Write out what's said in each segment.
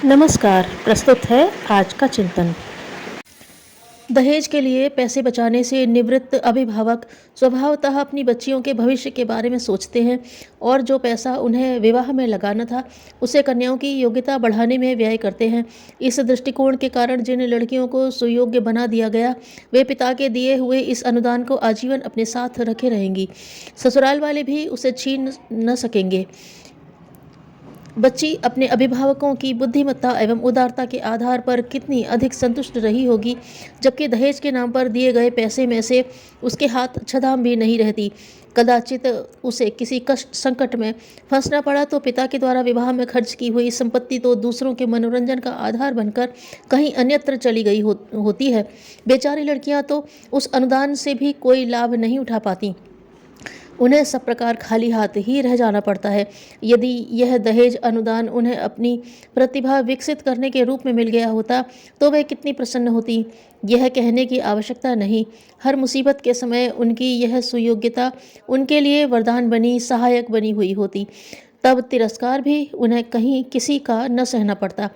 नमस्कार। प्रस्तुत है आज का चिंतन। दहेज के लिए पैसे बचाने से निवृत्त अभिभावक स्वभावतः अपनी बच्चियों के भविष्य के बारे में सोचते हैं और जो पैसा उन्हें विवाह में लगाना था उसे कन्याओं की योग्यता बढ़ाने में व्यय करते हैं। इस दृष्टिकोण के कारण जिन लड़कियों को सुयोग्य बना दिया गया वे पिता के दिए हुए इस अनुदान को आजीवन अपने साथ रखे रहेंगी। ससुराल वाले भी उसे छीन न सकेंगे। बच्ची अपने अभिभावकों की बुद्धिमत्ता एवं उदारता के आधार पर कितनी अधिक संतुष्ट रही होगी, जबकि दहेज के नाम पर दिए गए पैसे में से उसके हाथ छदाम भी नहीं रहती। कदाचित उसे किसी कष्ट संकट में फंसना पड़ा तो पिता के द्वारा विवाह में खर्च की हुई संपत्ति तो दूसरों के मनोरंजन का आधार बनकर कहीं अन्यत्र चली गई होती है। बेचारी लड़कियां तो उस अनुदान से भी कोई लाभ नहीं उठा पाती। उन्हें सब प्रकार खाली हाथ ही रह जाना पड़ता है। यदि यह दहेज अनुदान उन्हें अपनी प्रतिभा विकसित करने के रूप में मिल गया होता तो वे कितनी प्रसन्न होती, यह कहने की आवश्यकता नहीं। हर मुसीबत के समय उनकी यह सुयोग्यता उनके लिए वरदान बनी, सहायक बनी हुई होती। तब तिरस्कार भी उन्हें कहीं किसी का न सहना पड़ता।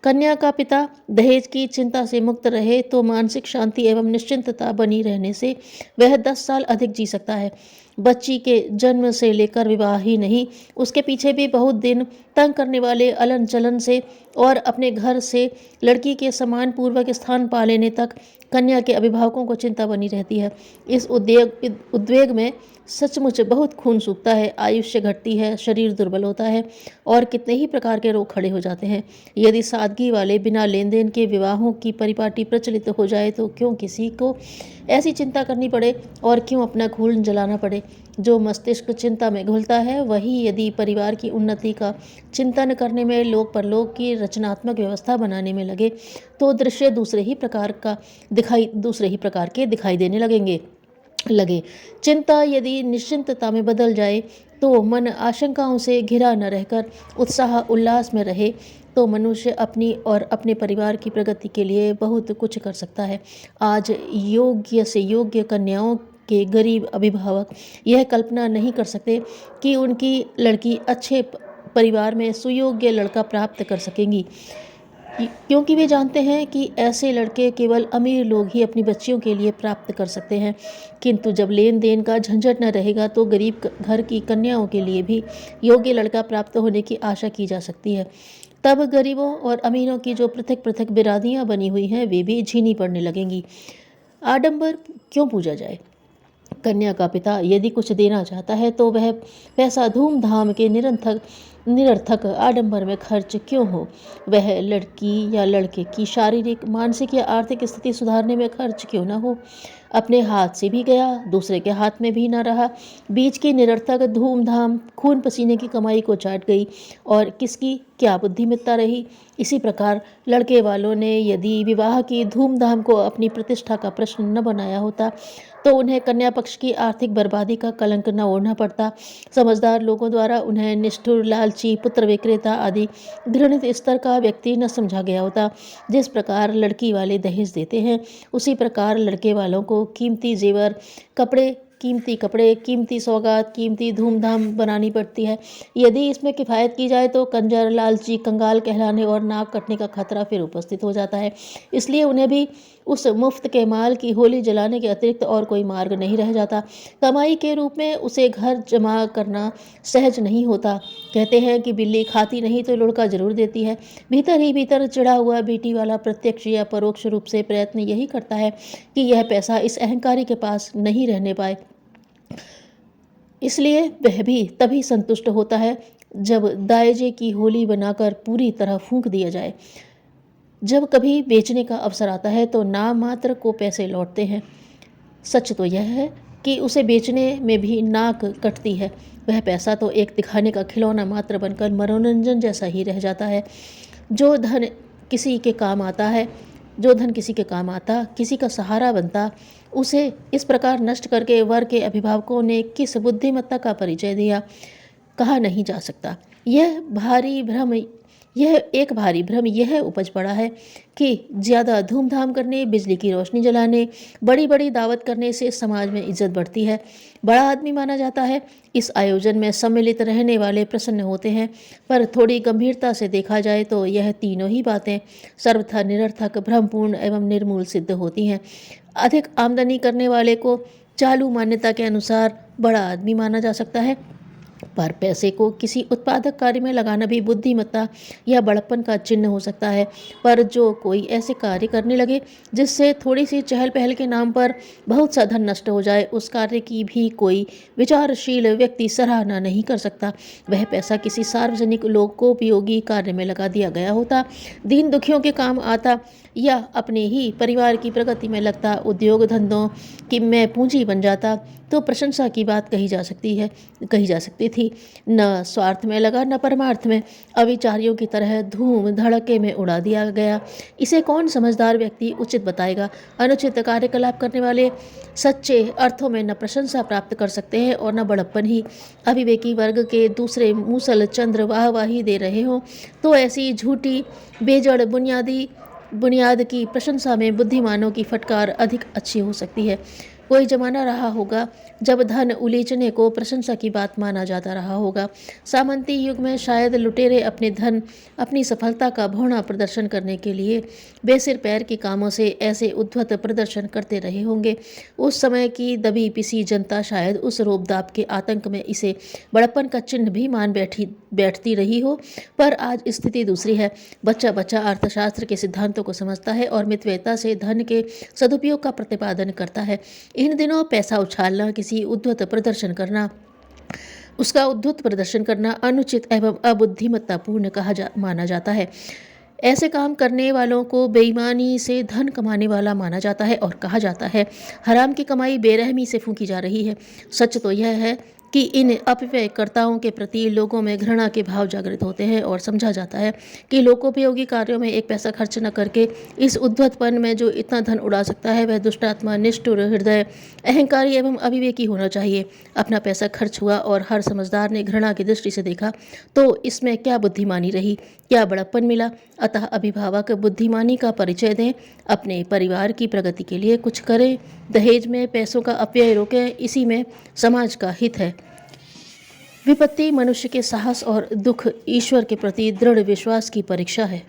कन्या का पिता दहेज की चिंता से मुक्त रहे तो मानसिक शांति एवं निश्चिंतता बनी रहने से वह 10 साल अधिक जी सकता है। बच्ची के जन्म से लेकर विवाह ही नहीं, उसके पीछे भी बहुत दिन तंग करने वाले अलन चलन से और अपने घर से लड़की के सम्मान पूर्वक स्थान पा लेने तक कन्या के अभिभावकों को चिंता बनी रहती है। इस उद्वेग में सचमुच बहुत खून सूखता है, आयुष्य घटती है, शरीर दुर्बल होता है और कितने ही प्रकार के रोग खड़े हो जाते हैं। यदि सादगी वाले बिना लेन देन के विवाहों की परिपाटी प्रचलित हो जाए तो क्यों किसी को ऐसी चिंता करनी पड़े और क्यों अपना खून जलाना पड़े। जो मस्तिष्क चिंता में घुलता है वही यदि परिवार की उन्नति का चिंतन करने में, लोक परलोक की रचनात्मक व्यवस्था बनाने में लगे तो दृश्य दूसरे ही प्रकार के दिखाई देने लगे। चिंता यदि निश्चिंतता में बदल जाए तो मन आशंकाओं से घिरा न रहकर उत्साह उल्लास में रहे तो मनुष्य अपनी और अपने परिवार की प्रगति के लिए बहुत कुछ कर सकता है। आज योग्य से योग्य कन्याओं के गरीब अभिभावक यह कल्पना नहीं कर सकते कि उनकी लड़की अच्छे परिवार में सुयोग्य लड़का प्राप्त कर सकेंगी, क्योंकि वे जानते हैं कि ऐसे लड़के केवल अमीर लोग ही अपनी बच्चियों के लिए प्राप्त कर सकते हैं। किंतु जब लेन देन का झंझट न रहेगा तो गरीब घर की कन्याओं के लिए भी योग्य लड़का प्राप्त होने की आशा की जा सकती है। तब गरीबों और अमीरों की जो पृथक पृथक बिरादियां बनी हुई हैं वे भी झीनी पड़ने लगेंगी। आडंबर क्यों पूजा जाए? कन्या का पिता यदि कुछ देना चाहता है तो वह पैसा धूमधाम के निरर्थक आडंबर में खर्च क्यों हो। वह लड़की या लड़के की शारीरिक, मानसिक या आर्थिक स्थिति सुधारने में खर्च क्यों न हो। अपने हाथ से भी गया, दूसरे के हाथ में भी न रहा। बीच की निरर्थक धूमधाम खून पसीने की कमाई को चाट गई और किसकी क्या बुद्धिमत्ता रही। इसी प्रकार लड़के वालों ने यदि विवाह की धूमधाम को अपनी प्रतिष्ठा का प्रश्न न बनाया होता तो उन्हें कन्या पक्ष की आर्थिक बर्बादी का कलंक न ओढ़ना पड़ता। समझदार लोगों द्वारा उन्हें निष्ठुर, लालची, पुत्र विक्रेता आदि घृणित स्तर का व्यक्ति न समझा गया होता। जिस प्रकार लड़की वाले दहेज देते हैं उसी प्रकार लड़के वालों को कीमती जेवर, कपड़े, कीमती सौगात, कीमती धूमधाम बनानी पड़ती है। यदि इसमें किफ़ायत की जाए तो कंजर, लालची, कंगाल कहलाने और नाक कटने का खतरा फिर उपस्थित हो जाता है। इसलिए उन्हें भी उस मुफ्त के माल की होली जलाने के अतिरिक्त और कोई मार्ग नहीं रह जाता। कमाई के रूप में उसे घर जमा करना सहज नहीं होता। कहते हैं कि बिल्ली खाती नहीं तो लुढ़का जरूर देती है। भीतर ही भीतर चिढ़ा हुआ बेटी वाला प्रत्यक्ष या परोक्ष रूप से प्रयत्न यही करता है कि यह पैसा इस अहंकारी के पास नहीं रहने पाए। इसलिए वह भी तभी संतुष्ट होता है जब दायजे की होली बनाकर पूरी तरह फूंक दिया जाए। जब कभी बेचने का अवसर आता है तो नाम मात्र को पैसे लौटते हैं। सच तो यह है कि उसे बेचने में भी नाक कटती है। वह पैसा तो एक दिखाने का खिलौना मात्र बनकर मनोरंजन जैसा ही रह जाता है। जो धन किसी के काम आता, किसी का सहारा बनता, उसे इस प्रकार नष्ट करके वर के अभिभावकों ने किस बुद्धिमत्ता का परिचय दिया, कहा नहीं जा सकता। यह भारी भ्रम यह एक भारी भ्रम यह उपज पड़ा है कि ज़्यादा धूमधाम करने, बिजली की रोशनी जलाने, बड़ी बड़ी दावत करने से समाज में इज्जत बढ़ती है, बड़ा आदमी माना जाता है। इस आयोजन में सम्मिलित रहने वाले प्रसन्न होते हैं, पर थोड़ी गंभीरता से देखा जाए तो यह तीनों ही बातें सर्वथा निरर्थक, भ्रमपूर्ण एवं निर्मूल सिद्ध होती हैं। अधिक आमदनी करने वाले को चालू मान्यता के अनुसार बड़ा आदमी माना जा सकता है, पर पैसे को किसी उत्पादक कार्य में लगाना भी बुद्धिमत्ता या बड़प्पन का चिन्ह हो सकता है। पर जो कोई ऐसे कार्य करने लगे जिससे थोड़ी सी चहल पहल के नाम पर बहुत सा धन नष्ट हो जाए, उस कार्य की भी कोई विचारशील व्यक्ति सराहना नहीं कर सकता। वह पैसा किसी सार्वजनिक लोकोपयोगी कार्य में लगा दिया गया होता, दीन दुखियों के काम आता, या अपने ही परिवार की प्रगति में लगता, उद्योग धंधों की में पूंजी बन जाता, तो प्रशंसा की बात कही जा सकती थी। न स्वार्थ में लगा न परमार्थ में, अविचारियों की तरह धूम धड़के में उड़ा दिया गया। इसे कौन समझदार व्यक्ति उचित बताएगा? अनुचित कार्यकलाप करने वाले सच्चे अर्थों में न प्रशंसा प्राप्त कर सकते हैं और न बड़प्पन ही। अविवेकी वर्ग के दूसरे मूसल चंद्र वाहवाही दे रहे हों तो ऐसी झूठी बेजड़ बुनियाद की प्रशंसा में बुद्धिमानों की फटकार अधिक अच्छी हो सकती है। कोई जमाना रहा होगा जब धन उलीचने को प्रशंसा की बात माना जाता रहा होगा। सामंती युग में शायद लुटेरे अपनी सफलता का भौना प्रदर्शन करने के लिए बेसिर पैर के कामों से ऐसे उद्धत प्रदर्शन करते रहे होंगे। उस समय की दबी पिसी जनता शायद उस रोबदाब के आतंक में इसे बड़प्पन का चिन्ह भी मान बैठती रही हो। पर आज स्थिति दूसरी है। बच्चा बच्चा अर्थशास्त्र के सिद्धांतों को समझता है और मितव्ययता से धन के सदुपयोग का प्रतिपादन करता है। इन दिनों पैसा उछालना, उसका उद्धत प्रदर्शन करना अनुचित एवं अबुद्धिमत्तापूर्ण माना जाता है। ऐसे काम करने वालों को बेईमानी से धन कमाने वाला माना जाता है और कहा जाता है हराम की कमाई बेरहमी से फूंकी जा रही है। सच तो यह है कि इन अपव्ययकर्ताओं के प्रति लोगों में घृणा के भाव जागृत होते हैं और समझा जाता है कि लोकोपयोगी कार्यों में एक पैसा खर्च न करके इस उद्धतपन में जो इतना धन उड़ा सकता है वह दुष्टात्मा, निष्ठुर हृदय, अहंकारी एवं अविवेकी होना चाहिए। अपना पैसा खर्च हुआ और हर समझदार ने घृणा की दृष्टि से देखा तो इसमें क्या बुद्धिमानी रही, क्या बड़प्पन मिला? अतः अभिभावक बुद्धिमानी का परिचय दें, अपने परिवार की प्रगति के लिए कुछ करें, दहेज में पैसों का अपव्यय रोकें, इसी में समाज का हित है। विपत्ति मनुष्य के साहस और दुख ईश्वर के प्रति दृढ़ विश्वास की परीक्षा है।